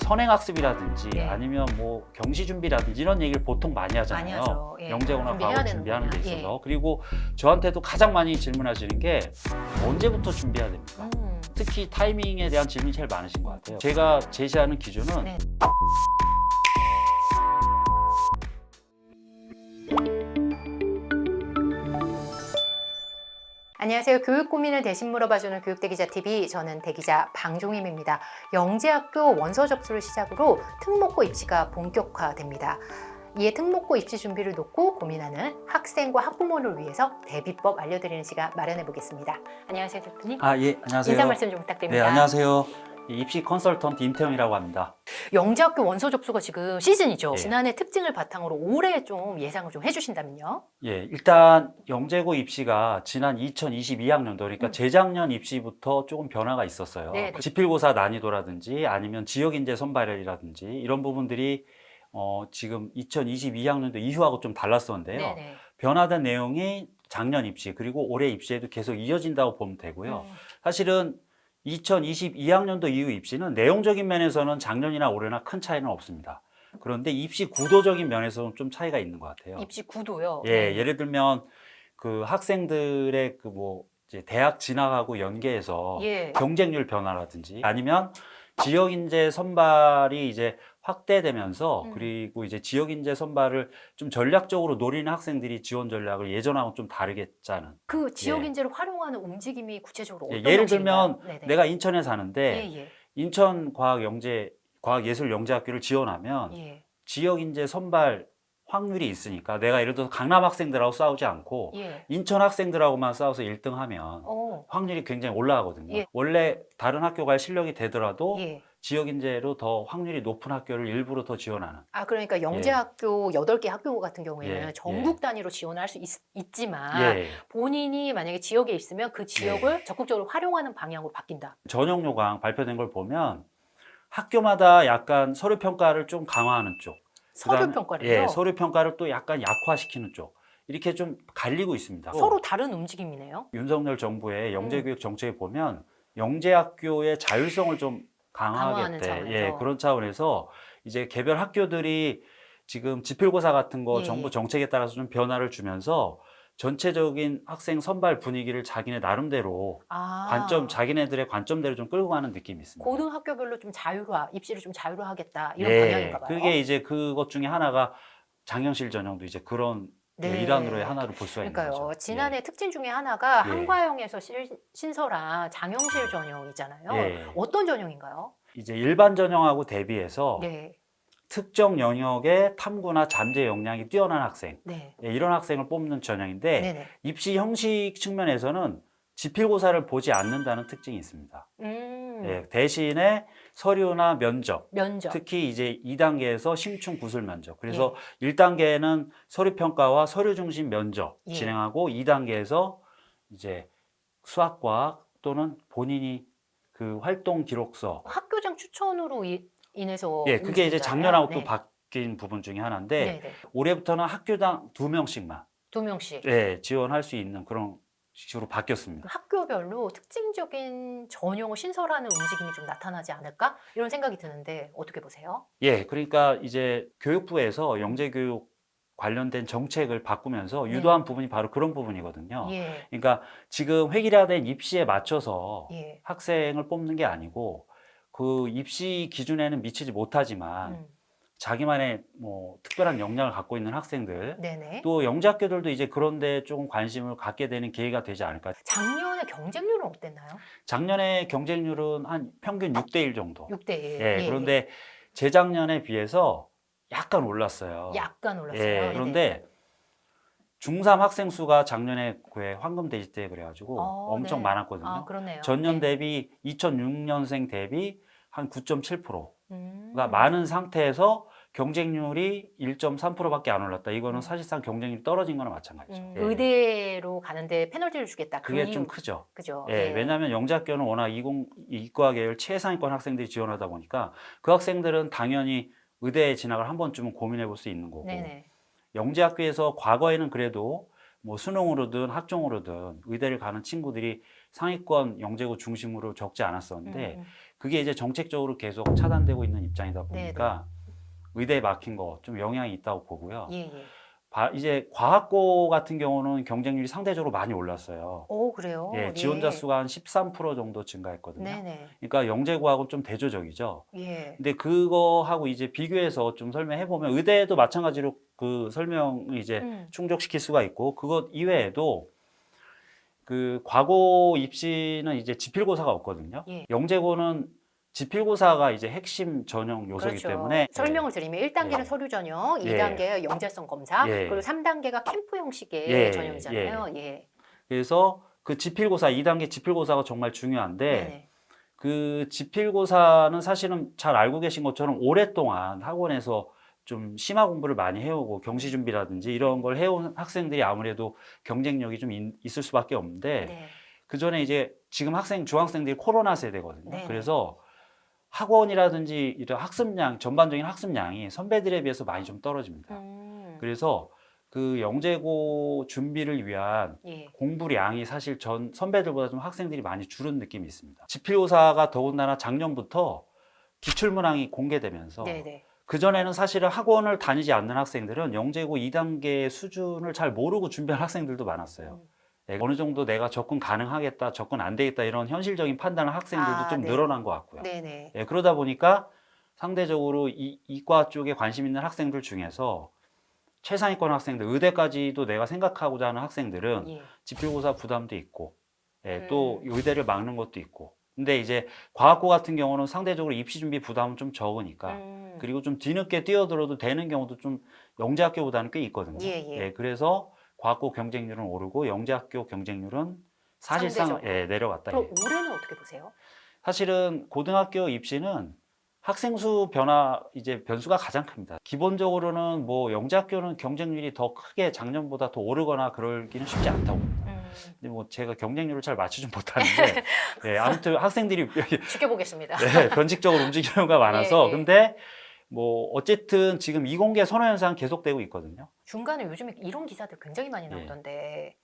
선행학습이라든지 네. 아니면 뭐 경시준비라든지 이런 얘기를 보통 많이 하잖아요. 많이 하죠. 예. 영재고나 준비해야 과거 되는 준비하는 데 거냐. 있어서. 예. 그리고 저한테도 가장 많이 질문하시는 게 언제부터 준비해야 됩니까? 특히 타이밍에 대한 질문이 제일 많으신 것 같아요. 제가 제시하는 기준은 네. 안녕하세요. 교육 고민을 대신 물어봐주는 교육대기자TV, 저는 대기자 방종임입니다. 영재학교 원서 접수를 시작으로 특목고 입시가 본격화됩니다. 이에 특목고 입시 준비를 놓고 고민하는 학생과 학부모를 위해서 대비법 알려드리는 시간 마련해 보겠습니다. 안녕하세요, 대표님. 예, 안녕하세요. 인사 말씀 좀 부탁드립니다. 네, 안녕하세요. 입시 컨설턴트 임태형이라고 합니다. 영재학교 원서 접수가 지금 시즌이죠. 예. 지난해 특징을 바탕으로 올해 좀 예상을 좀 해주신다면요. 예, 일단 영재고 입시가 지난 2022학년도, 그러니까 재작년 입시부터 조금 변화가 있었어요. 네네. 지필고사 난이도라든지 아니면 지역인재 선발이라든지 이런 부분들이 지금 2022학년도 이후하고 좀 달랐었는데요. 네네. 변화된 내용이 작년 입시 그리고 올해 입시에도 계속 이어진다고 보면 되고요. 사실은 2022학년도 이후 입시는 내용적인 면에서는 작년이나 올해나 큰 차이는 없습니다. 그런데 입시 구도적인 면에서는 좀 차이가 있는 것 같아요. 입시 구도요. 예, 네. 예를 들면 그 학생들의 그 뭐 이제 대학 진학하고 연계해서 예. 경쟁률 변화라든지 아니면 지역 인재 선발이 이제 확대되면서 그리고 이제 지역 인재 선발을 좀 전략적으로 노리는 학생들이 지원 전략을 예전하고 좀 다르게 짜는. 그 지역 예. 인재를 활용하는 움직임이 구체적으로 어떤 예를 방식인가요? 들면 네네. 내가 인천에 사는데 예. 인천 과학예술영재학교를 지원하면 예. 지역 인재 선발 확률이 있으니까 내가 예를 들어서 강남 학생들하고 싸우지 않고 예. 인천 학생들하고만 싸워서 1등하면 확률이 굉장히 올라가거든요. 예. 원래 다른 학교 갈 실력이 되더라도 예. 지역 인재로 더 확률이 높은 학교를 일부러 더 지원하는. 그러니까 영재학교 8개 학교 같은 경우에는 예. 전국 단위로 지원을 할 수 있지만 예. 본인이 만약에 지역에 있으면 그 지역을 적극적으로 활용하는 방향으로 바뀐다. 전형 요강 발표된 걸 보면 학교마다 약간 서류 평가를 좀 강화하는 쪽. 서류 그다음에 평가를요? 예, 서류 평가를 또 약간 약화시키는 쪽. 이렇게 좀 갈리고 있습니다. 서로 다른 움직임이네요. 윤석열 정부의 영재교육 정책에 보면 영재학교의 자율성을 좀 강화하는 강화하겠대. 차원에서. 예, 그런 차원에서 이제 개별 학교들이 지금 지필고사 같은 거 예. 정부 정책에 따라서 좀 변화를 주면서 전체적인 학생 선발 분위기를 자기네 나름대로 자기네들의 관점대로 좀 끌고 가는 느낌이 있습니다. 고등학교별로 좀 입시를 좀 자율화하겠다 이런 예, 방향인가 봐요. 그게 이제 그것 중에 하나가 장영실 전형도 이제 그런 네. 일환으로의 하나를 볼 수가 있는 그러니까요. 거죠. 지난해 특징 중에 하나가 예. 한과영에서 신설한 장영실 전형이잖아요. 예. 어떤 전형인가요? 이제 일반 전형하고 대비해서 네. 특정 영역의 탐구나 잠재 역량이 뛰어난 학생, 네. 예, 이런 학생을 뽑는 전형인데 네네. 입시 형식 측면에서는 지필고사를 보지 않는다는 특징이 있습니다. 예, 대신에 서류나 면접, 특히 이제 2단계에서 심층 구술 면접. 그래서 1단계는 서류 평가와 서류 중심 면접 진행하고 2단계에서 이제 수학과학 또는 본인이 그 활동 기록서. 학교장 추천으로 인해서 예, 그게 이제 작년하고 또 네. 바뀐 부분 중에 하나인데 네네. 올해부터는 학교당 2명씩만 2명씩. 예, 지원할 수 있는 그런 식으로 바뀌었습니다. 학교별로 특징적인 전형을 신설하는 움직임이 좀 나타나지 않을까? 이런 생각이 드는데 어떻게 보세요? 예, 그러니까 이제 교육부에서 영재교육 관련된 정책을 바꾸면서 유도한 부분이 바로 그런 부분이거든요. 예. 그러니까 지금 획일화된 입시에 맞춰서 예. 학생을 뽑는 게 아니고 그 입시 기준에는 미치지 못하지만 자기만의 뭐 특별한 역량을 갖고 있는 학생들, 네네. 또 영재학교들도 이제 그런데 조금 관심을 갖게 되는 계기가 되지 않을까. 작년에 경쟁률은 어땠나요? 작년에 경쟁률은 한 평균 6대1 정도. 6대1. 예, 그런데 재작년에 비해서 약간 올랐어요. 약간 올랐어요. 예, 그런데 중3 학생 수가 작년에 그 황금 돼지 때 그래가지고 엄청 많았거든요. 그러네요. 전년 대비 2006년생 대비 한 9.7%. 가 그러니까 많은 상태에서 경쟁률이 1.3%밖에 안 올랐다. 이거는 사실상 경쟁률이 떨어진 거나 마찬가지죠. 예. 의대로 가는데 페널티를 주겠다. 그게 좀 크죠. 그죠. 예, 왜냐하면 영재학교는 워낙 이과 계열 최상위권 학생들이 지원하다 보니까 그 학생들은 당연히 의대에 진학을 한 번쯤은 고민해 볼 수 있는 거고. 네네. 영재학교에서 과거에는 그래도 뭐 수능으로든 학종으로든 의대를 가는 친구들이 상위권 영재고 중심으로 적지 않았었는데 그게 이제 정책적으로 계속 차단되고 있는 입장이다 보니까 의대에 막힌 거 좀 영향이 있다고 보고요. 예, 예. 이제 과학고 같은 경우는 경쟁률이 상대적으로 많이 올랐어요. 오, 그래요? 예, 지원자 수가 한 13% 정도 증가했거든요. 네네. 그러니까 영재고하고는 좀 대조적이죠. 예. 근데 그거하고 이제 비교해서 좀 설명해 보면 의대도 마찬가지로 그 설명을 이제 충족시킬 수가 있고 그것 이외에도 그 과고 입시는 이제 지필고사가 없거든요. 예. 영재고는 지필고사가 이제 핵심 전형 요소이기 그렇죠. 때문에 설명을 드리면 1단계는 예. 서류 전형, 예. 2단계가 영재성 검사, 예. 그리고 3단계가 캠프 형식의 예. 전형이잖아요. 예. 그래서 그 지필고사 2단계 지필고사가 정말 중요한데 네네. 그 지필고사는 사실은 잘 알고 계신 것처럼 오랫동안 학원에서 좀 심화 공부를 많이 해오고 경시 준비라든지 이런 걸 해온 학생들이 아무래도 경쟁력이 좀 있을 수밖에 없는데 네. 그 전에 이제 지금 중학생들이 코로나 세대거든요. 네네. 그래서 학원이라든지 이런 학습량, 전반적인 학습량이 선배들에 비해서 많이 좀 떨어집니다. 그래서 그 영재고 준비를 위한 예. 공부량이 사실 전 선배들보다 좀 학생들이 많이 줄은 느낌이 있습니다. 지필고사가 더군다나 작년부터 기출문항이 공개되면서 네네. 그전에는 사실은 학원을 다니지 않는 학생들은 영재고 2단계 수준을 잘 모르고 준비한 학생들도 많았어요. 어느 정도 내가 접근 가능하겠다, 접근 안 되겠다 이런 현실적인 판단을 학생들도 좀 네. 늘어난 것 같고요. 네네. 그러다 보니까 상대적으로 이과 쪽에 관심 있는 학생들 중에서 최상위권 학생들, 의대까지도 내가 생각하고자 하는 학생들은 예. 지필고사 부담도 있고 또 의대를 막는 것도 있고 근데 이제 과학고 같은 경우는 상대적으로 입시 준비 부담은 좀 적으니까 그리고 좀 뒤늦게 뛰어들어도 되는 경우도 좀 영재학교보다는 꽤 있거든요. 예. 그래서 과학고 경쟁률은 오르고 영재학교 경쟁률은 사실상 상대적으로. 내려갔다. 그럼 올해는 어떻게 보세요? 사실은 고등학교 입시는 학생 수 이제 변수가 가장 큽니다. 기본적으로는 뭐 영재학교는 경쟁률이 더 크게 작년보다 더 오르거나 그러기는 쉽지 않다고 봅니다. 근데 뭐 제가 경쟁률을 잘 맞추진 못하는데 아무튼 학생들이 지켜보겠습니다. 변칙적으로 움직이는 경우가 많아서 예. 근데 뭐 어쨌든 지금 이공계 선호 현상 계속되고 있거든요. 중간에 요즘에 이런 기사들 굉장히 많이 나오던데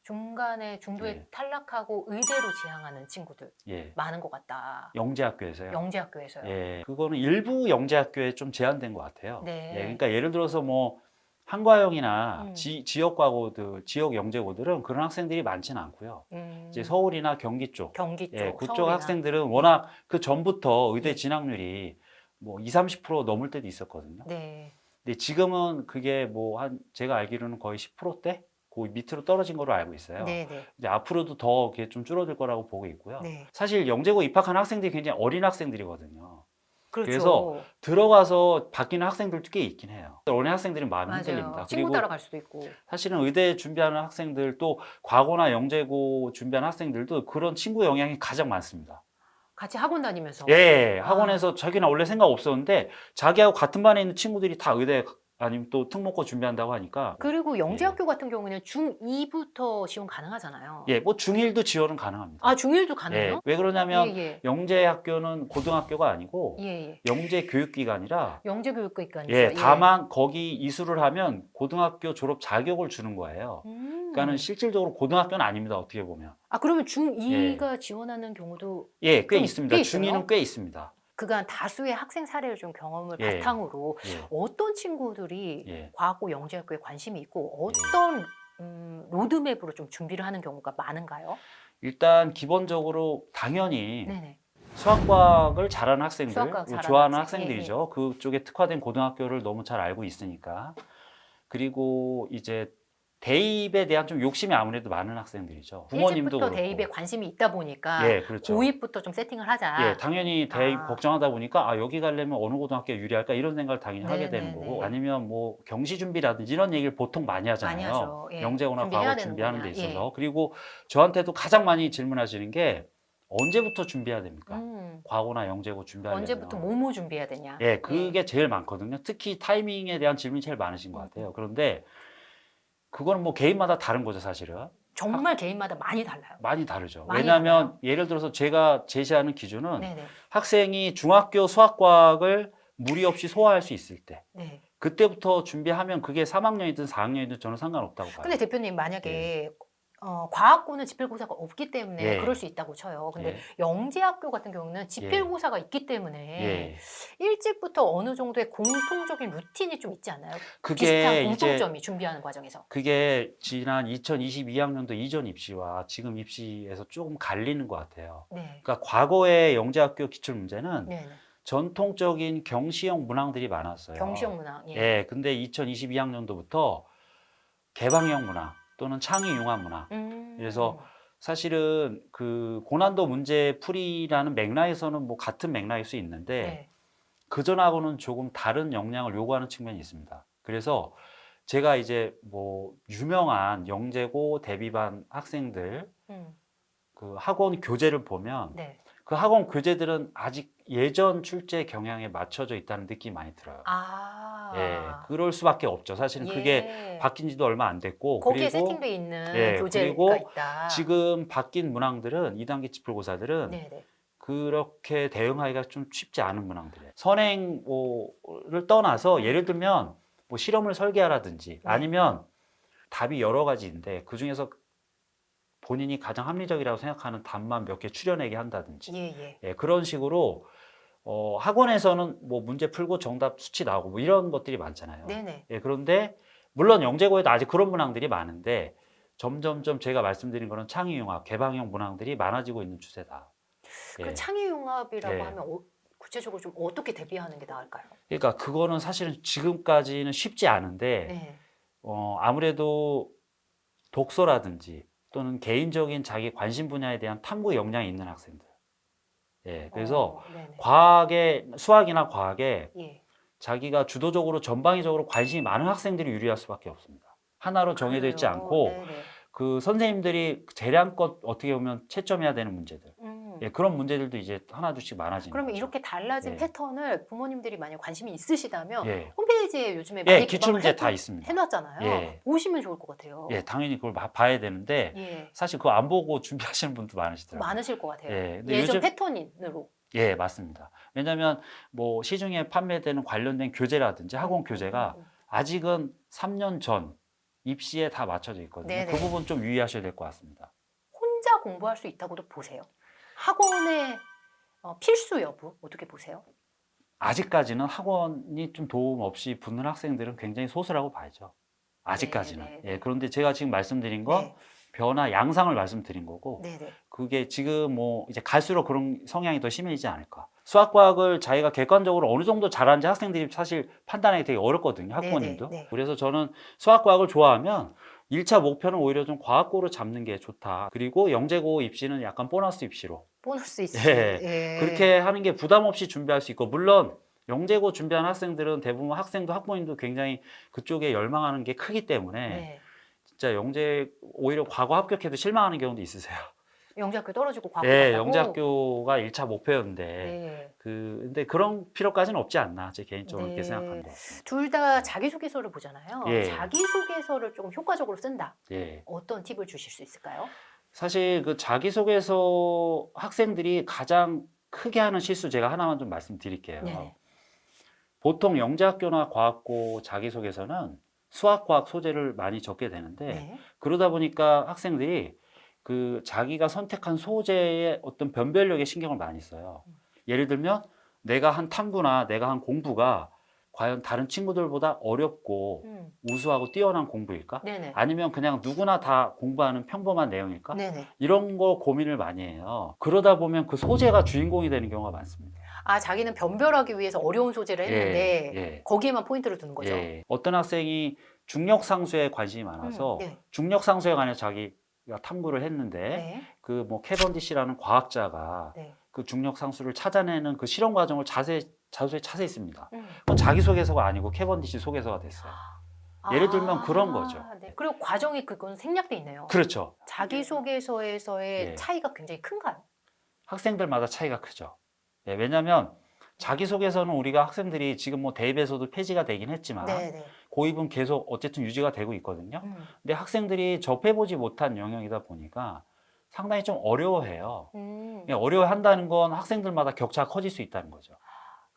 중간에 중도에 탈락하고 의대로 지향하는 친구들 많은 것 같다. 영재학교에서요? 영재학교에서요. 그거는 일부 영재학교에 좀 제한된 것 같아요. 네. 그러니까 예를 들어서 뭐 한과형이나 지역 과고들, 지역 영재고들은 그런 학생들이 많지는 않고요. 이제 서울이나 경기 쪽, 그쪽 서울이나. 학생들은 워낙 그 전부터 의대 진학률이 뭐 20, 30% 넘을 때도 있었거든요. 네. 근데 지금은 그게 뭐 제가 알기로는 거의 10%대? 그 밑으로 떨어진 걸로 알고 있어요. 네네. 이제 앞으로도 더 좀 줄어들 거라고 보고 있고요. 네. 사실 영재고 입학한 학생들이 굉장히 어린 학생들이거든요. 그렇죠. 그래서 들어가서 바뀌는 학생들도 꽤 있긴 해요. 어린 학생들은 마음이 흔들립니다. 친구 그리고 따라갈 수도 있고. 사실은 의대 준비하는 학생들 또 과거나 영재고 준비하는 학생들도 그런 친구 영향이 가장 많습니다. 같이 학원 다니면서. 학원에서 자기는 원래 생각 없었는데 자기하고 같은 반에 있는 친구들이 다 의대 아니면 또 특목고 준비한다고 하니까. 그리고 영재학교 같은 경우는 중2부터 지원 가능하잖아요. 뭐 중1도 지원은 가능합니다. 아, 중1도 가능해요? 왜 그러냐면 영재학교는 고등학교가 아니고 영재교육기관이라 영재교육기관이죠. 다만 거기 이수를 하면 고등학교 졸업 자격을 주는 거예요. 그러니까는 실질적으로 고등학교는 아닙니다. 어떻게 보면. 그러면 중2가 지원하는 경우도 꽤 있습니다. 중2는 꽤 있습니다. 그간 다수의 학생 사례를 좀 경험을 바탕으로 어떤 친구들이 과학고 영재학교에 관심이 있고 어떤 로드맵으로 좀 준비를 하는 경우가 많은가요? 일단 기본적으로 당연히 수학과학을 잘하는 학생들, 좋아하는 학생들이죠. 그쪽에 특화된 고등학교를 너무 잘 알고 있으니까. 그리고 이제 대입에 대한 좀 욕심이 아무래도 많은 학생들이죠. 부모님도 일찍부터 그렇고. 대입에 관심이 있다 보니까 그렇죠. 고2부터 좀 세팅을 하자. 당연히 대입 걱정하다 보니까 여기 가려면 어느 고등학교가 유리할까 이런 생각을 당연히 하게 되는 거고 아니면 뭐 경시 준비라든지 이런 얘기를 보통 많이 하잖아요. 영재고나 과거 준비하는 데 있어서. 그리고 저한테도 가장 많이 질문하시는 게 언제부터 준비해야 됩니까? 과거나 영재고 준비하려면. 언제부터 뭐뭐 준비해야 되냐? 그게 제일 많거든요. 특히 타이밍에 대한 질문이 제일 많으신 것 같아요. 그런데 그거는 뭐 개인마다 다른 거죠, 사실은. 정말 개인마다 많이 달라요. 많이 다르죠. 왜냐하면 달라요. 예를 들어서 제가 제시하는 기준은 학생이 중학교 수학과학을 무리 없이 소화할 수 있을 때 그때부터 준비하면 그게 3학년이든 4학년이든 저는 상관없다고 봐요. 근데 대표님 만약에 과학고는 지필고사가 없기 때문에 예. 그럴 수 있다고 쳐요. 근데 예. 영재학교 같은 경우는 지필고사가 있기 때문에 예. 일찍부터 어느 정도의 공통적인 루틴이 좀 있지 않나요? 그게 비슷한 이제 공통점이 준비하는 과정에서. 그게 지난 2022학년도 이전 입시와 지금 입시에서 조금 갈리는 것 같아요. 네. 그러니까 과거의 영재학교 기출 문제는 네. 전통적인 경시형 문항들이 많았어요. 경시형 문항. 예. 예, 근데 2022학년도부터 개방형 문항 또는 창의 융합 문항. 그래서 사실은 그 고난도 문제 풀이라는 맥락에서는 뭐 같은 맥락일 수 있는데 네. 그전하고는 조금 다른 역량을 요구하는 측면이 있습니다. 그래서 제가 이제 뭐 유명한 영재고 대비반 학생들 그 학원 교재를 보면 네. 그 학원 교재들은 아직 예전 출제 경향에 맞춰져 있다는 느낌이 많이 들어요. 아. 예, 그럴 수밖에 없죠. 사실은 예. 그게 바뀐 지도 얼마 안 됐고 거기에 그리고 세팅돼 있는 예, 교재가 그리고 있다. 지금 바뀐 문항들은 2단계 지필고사들은 네네. 그렇게 대응하기가 좀 쉽지 않은 문항들이에요. 선행을 떠나서 예를 들면 뭐 실험을 설계하라든지 네. 아니면 답이 여러 가지인데 그 중에서 본인이 가장 합리적이라고 생각하는 답만 몇 개 추려내게 한다든지 예. 예, 그런 식으로 학원에서는 뭐 문제 풀고 정답 수치 나오고 뭐 이런 것들이 많잖아요. 네네. 예, 그런데 물론 영재고에도 아직 그런 문항들이 많은데 점점점 제가 말씀드린 거는 창의융합, 개방형 문항들이 많아지고 있는 추세다. 그 예. 창의융합이라고 예. 하면 구체적으로 좀 어떻게 대비하는 게 나을까요? 그러니까 그거는 사실은 지금까지는 쉽지 않은데 네. 아무래도 독서라든지 또는 개인적인 자기 관심 분야에 대한 탐구 역량이 있는 학생들. 예, 그래서 네네. 과학에 수학이나 과학에 예. 자기가 주도적으로 전방위적으로 관심이 많은 학생들이 유리할 수밖에 없습니다. 하나로 정해져 있지 그래요? 않고 네네. 그 선생님들이 재량껏 어떻게 보면 채점해야 되는 문제들. 예, 그런 문제들도 이제 하나둘씩 많아지는 그러면 거죠. 이렇게 달라진 예. 패턴을 부모님들이 만약 관심이 있으시다면 예. 홈페이지에 요즘에 예, 많이 기출문제 다 있습니다. 해놨잖아요. 예. 보시면 좋을 것 같아요. 예, 당연히 그걸 봐야 되는데 예. 사실 그거 안 보고 준비하시는 분도 많으시더라고요. 많으실 것 같아요. 예, 근데 예전 요즘 패턴으로. 예, 맞습니다. 왜냐하면 뭐 시중에 판매되는 관련된 교재라든지 학원 교재가 아직은 3년 전 입시에 다 맞춰져 있거든요. 네네. 그 부분 좀 유의하셔야 될 것 같습니다. 혼자 공부할 수 있다고도 보세요. 학원의 필수 여부 어떻게 보세요? 아직까지는 학원이 좀 도움 없이 붙는 학생들은 굉장히 소수라고 봐야죠. 아직까지는. 네. 예, 그런데 제가 지금 말씀드린 건 네. 변화 양상을 말씀드린 거고 네네. 그게 지금 뭐 이제 갈수록 그런 성향이 더 심해지지 않을까. 수학과학을 자기가 객관적으로 어느 정도 잘하는지 학생들이 사실 판단하기 되게 어렵거든요. 학부모님도. 네네. 그래서 저는 수학과학을 좋아하면 1차 목표는 오히려 좀 과학고로 잡는 게 좋다. 그리고 영재고 입시는 약간 보너스 입시로. 보너스 있이. 예. 예. 그렇게 하는 게 부담 없이 준비할 수 있고 물론 영재고 준비하는 학생들은 대부분 학생도 학부모님도 굉장히 그쪽에 열망하는 게 크기 때문에 네. 진짜 영재 오히려 과거 합격해도 실망하는 경우도 있으세요. 영재학교 떨어지고 과거 예, 갔다고? 영재학교가 1차 목표였는데 네. 근데 그런 필요까지는 없지 않나 제 개인적으로 네. 그렇게 생각하는 것 같습니다. 둘 다 자기소개서를 보잖아요. 예. 자기소개서를 조금 효과적으로 쓴다. 예. 어떤 팁을 주실 수 있을까요? 사실 그 자기소개서 학생들이 가장 크게 하는 실수 제가 하나만 좀 말씀드릴게요. 네네. 보통 영재학교나 과학고 자기소개서는 수학, 과학 소재를 많이 적게 되는데 네. 그러다 보니까 학생들이 그 자기가 선택한 소재의 어떤 변별력에 신경을 많이 써요. 예를 들면 내가 한 탐구나 내가 한 공부가 과연 다른 친구들보다 어렵고 우수하고 뛰어난 공부일까? 네네. 아니면 그냥 누구나 다 공부하는 평범한 내용일까? 네네. 이런 거 고민을 많이 해요. 그러다 보면 그 소재가 주인공이 되는 경우가 많습니다. 아, 자기는 변별하기 위해서 어려운 소재를 했는데 예. 거기에만 포인트를 두는 거죠. 예. 어떤 학생이 중력상수에 관심이 많아서 네. 중력상수에 관해서 자기가 탐구를 했는데 네. 그 뭐 캐번디시라는 과학자가 네. 그 중력상수를 찾아내는 그 실험 과정을 자세히 있습니다. 음. 그건 자기소개서가 아니고 캐번디시 소개서가 됐어요. 예를 들면 그런 거죠. 네. 그리고 과정이 그건 생략돼 있네요. 그렇죠. 자기소개서에서의 예. 차이가 굉장히 큰가요? 학생들마다 차이가 크죠. 예, 왜냐하면 자기소개서는 우리가 학생들이 지금 뭐 대입에서도 폐지가 되긴 했지만 네네. 고입은 계속 어쨌든 유지가 되고 있거든요. 근데 학생들이 접해보지 못한 영역이다 보니까 상당히 좀 어려워해요. 어려워한다는 건 학생들마다 격차가 커질 수 있다는 거죠.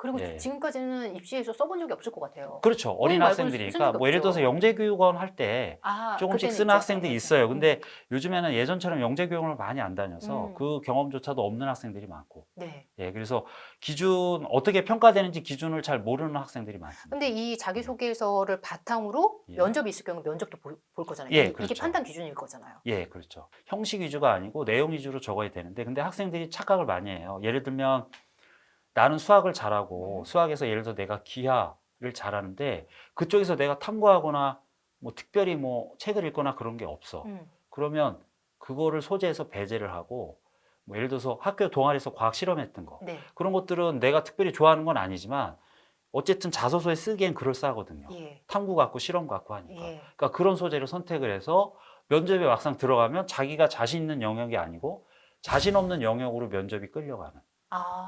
그리고 예. 지금까지는 입시에서 써본 적이 없을 것 같아요. 그렇죠. 어린 말고는 학생들이니까 쓴 뭐 예를 들어서 적이 영재교육원 할 때 조금씩 그때는 쓰는 있죠. 학생들이 네. 있어요. 근데 요즘에는 예전처럼 영재교육원을 많이 안 다녀서 그 경험조차도 없는 학생들이 많고. 네. 예, 그래서 기준 어떻게 평가되는지 기준을 잘 모르는 학생들이 많습니다. 근데 이 자기소개서를 바탕으로 예. 면접이 있을 경우 면접도 볼 거잖아요. 예, 이게 그렇죠. 판단 기준일 거잖아요. 예, 그렇죠. 형식 위주가 아니고 내용 위주로 적어야 되는데 근데 학생들이 착각을 많이 해요. 예를 들면 나는 수학을 잘하고 수학에서 예를 들어 내가 기하를 잘하는데 그쪽에서 내가 탐구하거나 뭐 특별히 뭐 책을 읽거나 그런 게 없어. 그러면 그거를 소재에서 배제를 하고 뭐 예를 들어서 학교 동아리에서 과학 실험했던 거 네. 그런 것들은 내가 특별히 좋아하는 건 아니지만 어쨌든 자소서에 쓰기엔 그럴싸하거든요. 예. 탐구 같고 실험 같고 하니까. 예. 그러니까 그런 소재를 선택을 해서 면접에 막상 들어가면 자기가 자신 있는 영역이 아니고 자신 없는 영역으로 면접이 끌려가는.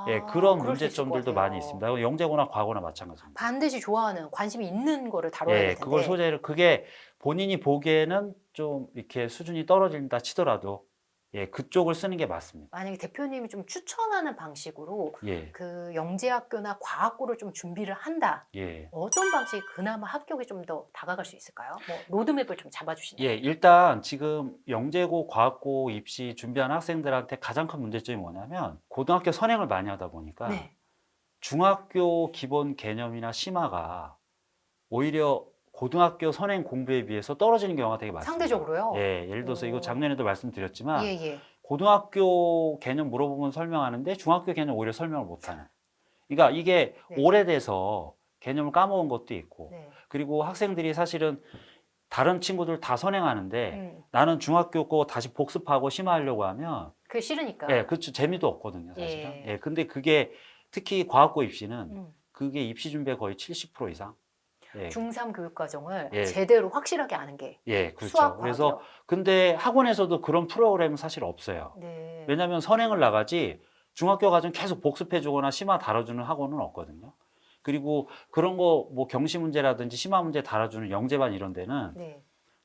예, 그런 그럴 수 있을 것 문제점들도 같아요. 많이 있습니다. 영재고나 과거나 마찬가지입니다. 반드시 좋아하는 관심이 있는 거를 다뤄야 될 예, 텐데. 그걸 소재를 그게 본인이 보기에는 좀 이렇게 수준이 떨어진다 치더라도 예, 그쪽을 쓰는 게 맞습니다. 만약에 대표님이 좀 추천하는 방식으로 예, 그 영재학교나 과학고를 좀 준비를 한다. 예. 어떤 방식이 그나마 합격에 좀 더 다가갈 수 있을까요? 뭐 로드맵을 좀 잡아주시나요? 예, 일단 지금 영재고, 과학고 입시 준비하는 학생들한테 가장 큰 문제점이 뭐냐면 고등학교 선행을 많이 하다 보니까 네. 중학교 기본 개념이나 심화가 오히려 고등학교 선행 공부에 비해서 떨어지는 경우가 되게 많습니다. 상대적으로요? 예, 예를 들어서 이거 작년에도 말씀드렸지만 예, 예. 고등학교 개념 물어보면 설명하는데 중학교 개념 오히려 설명을 못하는. 그러니까 이게 네. 오래돼서 개념을 까먹은 것도 있고 네. 그리고 학생들이 사실은 다른 친구들 다 선행하는데 나는 중학교 거 다시 복습하고 심화하려고 하면 그게 싫으니까. 예, 그렇죠. 재미도 없거든요, 사실은. 예. 예, 근데 그게 특히 과학고 입시는 음. 그게 입시 준비의 거의 70% 이상. 예. 중3 교육과정을 예. 제대로 확실하게 아는 게 예, 그렇죠. 수학, 그래서 과학이요. 근데 학원에서도 그런 프로그램은 사실 없어요. 네. 왜냐하면 선행을 나가지 중학교 과정 계속 복습해주거나 심화 다뤄주는 학원은 없거든요. 그리고 그런 거 뭐 경시 문제라든지 심화 문제 다뤄주는 영재반 이런 데는 네.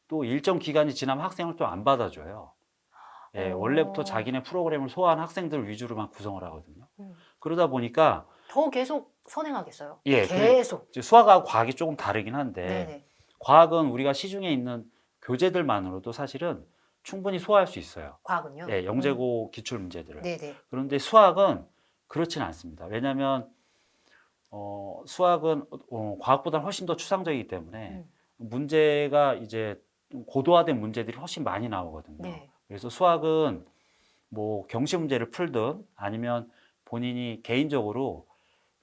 또 일정 기간이 지나면 학생을 또 안 받아줘요. 예, 원래부터 자기네 프로그램을 소화한 학생들 위주로만 구성을 하거든요. 그러다 보니까 더 계속 선행하겠어요. 예, 계속. 이제 수학하고 과학이 조금 다르긴 한데 네네. 과학은 우리가 시중에 있는 교재들만으로도 사실은 충분히 소화할 수 있어요. 과학은요? 예, 영재고 기출 문제들을. 네네. 그런데 수학은 그렇진 않습니다. 왜냐하면 수학은 과학보다 훨씬 더 추상적이기 때문에 문제가 이제 고도화된 문제들이 훨씬 많이 나오거든요. 네. 그래서 수학은 뭐 경시 문제를 풀든 아니면 본인이 개인적으로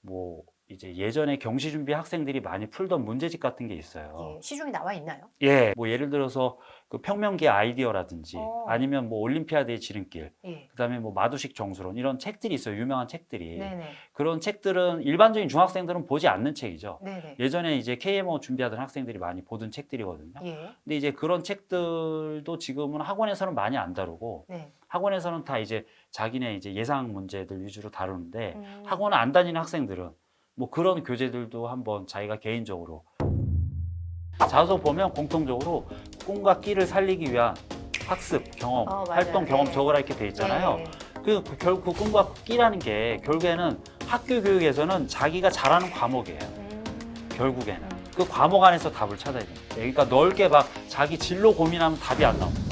뭐 이제 예전에 경시 준비 학생들이 많이 풀던 문제집 같은 게 있어요. 예. 시중에 나와 있나요? 예, 뭐 예를 들어서 그 평면기의 아이디어라든지 어. 아니면 뭐 올림피아드의 지름길, 예. 그다음에 뭐 마두식 정수론 이런 책들이 있어요. 유명한 책들이. 네네. 그런 책들은 일반적인 중학생들은 보지 않는 책이죠. 네네. 예전에 이제 KMO 준비하던 학생들이 많이 보던 책들이거든요. 예. 근데 이제 그런 책들도 지금은 학원에서는 많이 안 다루고 네. 학원에서는 다 이제 자기네 이제 예상 문제들 위주로 다루는데 음. 학원 안 다니는 학생들은 뭐 그런 교재들도 한번 자기가 개인적으로 자소 보면 공통적으로 꿈과 끼를 살리기 위한 학습, 경험, 맞아요. 활동, 경험 네. 적으라 이렇게 돼 있잖아요. 예. 결국 꿈과 끼라는 게 결국에는 학교 교육에서는 자기가 잘하는 과목이에요. 결국에는 그 과목 안에서 답을 찾아야 돼요. 그러니까 넓게 막 자기 진로 고민하면 답이 안 나옵니다.